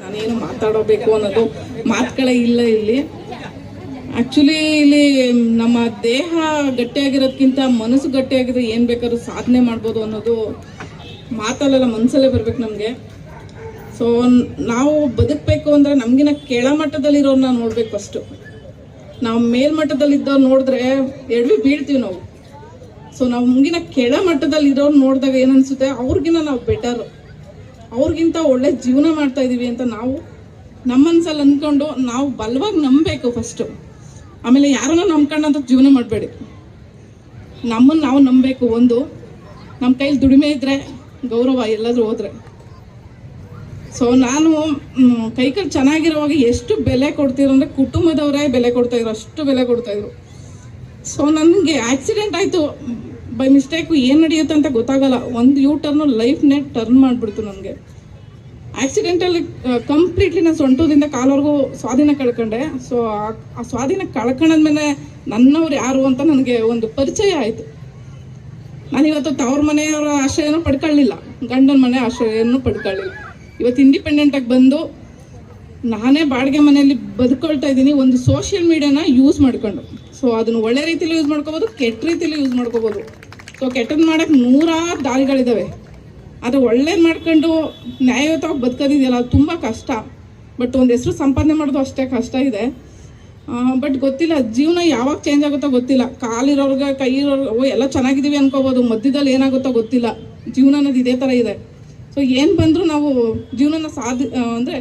ನಾನೇನು ಮಾತಾಡಬೇಕು ಅನ್ನೋದು ಮಾತುಗಳೇ ಇಲ್ಲ ಇಲ್ಲಿ. ಆಕ್ಚುಲಿ ಇಲ್ಲಿ ನಮ್ಮ ದೇಹ ಗಟ್ಟಿಯಾಗಿರೋದ್ಕಿಂತ ಮನಸ್ಸು ಗಟ್ಟಿಯಾಗಿದ್ರೆ ಏನು ಬೇಕಾದ್ರೂ ಸಾಧನೆ ಮಾಡ್ಬೋದು ಅನ್ನೋದು ಮಾತಲ್ಲೆಲ್ಲ ಮನಸ್ಸಲ್ಲೇ ಬರ್ಬೇಕು ನಮಗೆ. ಸೊ ನಾವು ಬದುಕಬೇಕು ಅಂದರೆ ನಮಗಿನ ಕೆಳಮಟ್ಟದಲ್ಲಿರೋರನ್ನ ನೋಡ್ಬೇಕು ಫಸ್ಟು. ನಾವು ಮೇಲ್ಮಟ್ಟದಲ್ಲಿದ್ದವ್ರು ನೋಡಿದ್ರೆ ಎಡವಿ ಬೀಳ್ತೀವಿ ನಾವು. ಸೊ ನಮಗಿನ ಕೆಳಮಟ್ಟದಲ್ಲಿ ಇರೋರು ನೋಡಿದಾಗ ಏನನ್ಸುತ್ತೆ, ಅವ್ರಿಗಿನ ನಾವು ಬೆಟರ್, ಅವ್ರಿಗಿಂತ ಒಳ್ಳೆ ಜೀವನ ಮಾಡ್ತಾ ಇದೀವಿ ಅಂತ ನಾವು ನಮ್ಮ ಮನಸ್ಸಲ್ಲಿ ಅಂದ್ಕೊಂಡು ನಾವು ಬಲವಾಗಿ ನಂಬಬೇಕು ಫಸ್ಟು. ಆಮೇಲೆ ಯಾರನ್ನ ನಂಬ್ಕೊಂಡಂತ ಜೀವನ ಮಾಡಬೇಡಿ, ನಮ್ಮನ್ನು ನಾವು ನಂಬಬೇಕು. ಒಂದು ನಮ್ಮ ಕೈಲಿ ದುಡಿಮೆ ಇದ್ದರೆ ಗೌರವ ಎಲ್ಲಾದರೂ ಹೋದರೆ. ಸೊ ನಾನು ಕೈಕಲ್ಲಿ ಚೆನ್ನಾಗಿರುವಾಗ ಎಷ್ಟು ಬೆಲೆ ಕೊಡ್ತಿರೋ ಅಂದರೆ ಕುಟುಂಬದವರೇ ಬೆಲೆ ಕೊಡ್ತಾಯಿದ್ರು, ಅಷ್ಟು ಬೆಲೆ ಕೊಡ್ತಾಯಿದ್ರು. ಸೊ ನನಗೆ ಆಕ್ಸಿಡೆಂಟ್ ಆಯಿತು ಬೈ ಮಿಸ್ಟೇಕು, ಏನು ನಡೆಯುತ್ತೆ ಅಂತ ಗೊತ್ತಾಗಲ್ಲ. ಒಂದು ಟರ್ನು ಲೈಫ್ನೇ ಟರ್ನ್ ಮಾಡಿಬಿಡ್ತು ನನಗೆ. ಆಕ್ಸಿಡೆಂಟಲ್ಲಿ ಕಂಪ್ಲೀಟ್ಲಿ ನಾನು ಸೊಂಟದಿಂದ ಕಾಲವರೆಗೂ ಸ್ವಾಧೀನ ಕಳ್ಕೊಂಡೆ. ಸೊ ಆ ಸ್ವಾಧೀನ ಕಳ್ಕೊಂಡಾದ್ಮೇಲೆ ನನ್ನವ್ರು ಯಾರು ಅಂತ ನನಗೆ ಒಂದು ಪರಿಚಯ ಆಯಿತು. ನಾನಿವತ್ತು ತವ್ರ ಮನೆಯವರ ಆಶ್ರಯನೂ ಪಡ್ಕೊಳ್ಳಿಲ್ಲ, ಗಂಡನ ಮನೆ ಆಶ್ರಯನೂ ಪಡ್ಕೊಳ್ಳಿಲ್ಲ. ಇವತ್ತು ಇಂಡಿಪೆಂಡೆಂಟಾಗಿ ಬಂದು ನಾನೇ ಬಾಡಿಗೆ ಮನೆಯಲ್ಲಿ ಬದುಕೊಳ್ತಾ ಇದ್ದೀನಿ, ಒಂದು ಸೋಷಿಯಲ್ ಮೀಡಿಯಾನ ಯೂಸ್ ಮಾಡ್ಕೊಂಡು. ಸೊ ಅದನ್ನು ಒಳ್ಳೆ ರೀತಿಯಲ್ಲಿ ಯೂಸ್ ಮಾಡ್ಕೋಬೋದು, ಕೆಟ್ಟ ರೀತಿಯಲ್ಲಿ ಯೂಸ್ ಮಾಡ್ಕೋಬೋದು. ಸೊ ಕೆಟ್ಟದ್ದು ಮಾಡೋಕ್ಕೆ ನೂರಾರು ದಾರಿಗಳಿದ್ದಾವೆ. ಆದರೆ ಒಳ್ಳೇದು ಮಾಡ್ಕೊಂಡು ನ್ಯಾಯಯುತವಾಗಿ ಬದುಕೋದಿದೆಯಲ್ಲ, ಅದು ತುಂಬ ಕಷ್ಟ. ಬಟ್ ಒಂದು ಹೆಸರು ಸಂಪಾದನೆ ಮಾಡೋದು ಅಷ್ಟೇ ಕಷ್ಟ ಇದೆ. ಬಟ್ ಗೊತ್ತಿಲ್ಲ ಜೀವನ ಯಾವಾಗ ಚೇಂಜ್ ಆಗುತ್ತೋ ಗೊತ್ತಿಲ್ಲ. ಕಾಲಿರೋರ್ಗೆ ಕೈ ಇರೋರ್ಗೆ ಎಲ್ಲ ಚೆನ್ನಾಗಿದ್ದೀವಿ ಅನ್ಕೋಬೋದು, ಮಧ್ಯದಲ್ಲಿ ಏನಾಗುತ್ತೋ ಗೊತ್ತಿಲ್ಲ. ಜೀವನ ಅನ್ನೋದು ಇದೇ ಥರ ಇದೆ. ಸೊ ಏನು ಬಂದರೂ ನಾವು ಜೀವನನ ಅಂದರೆ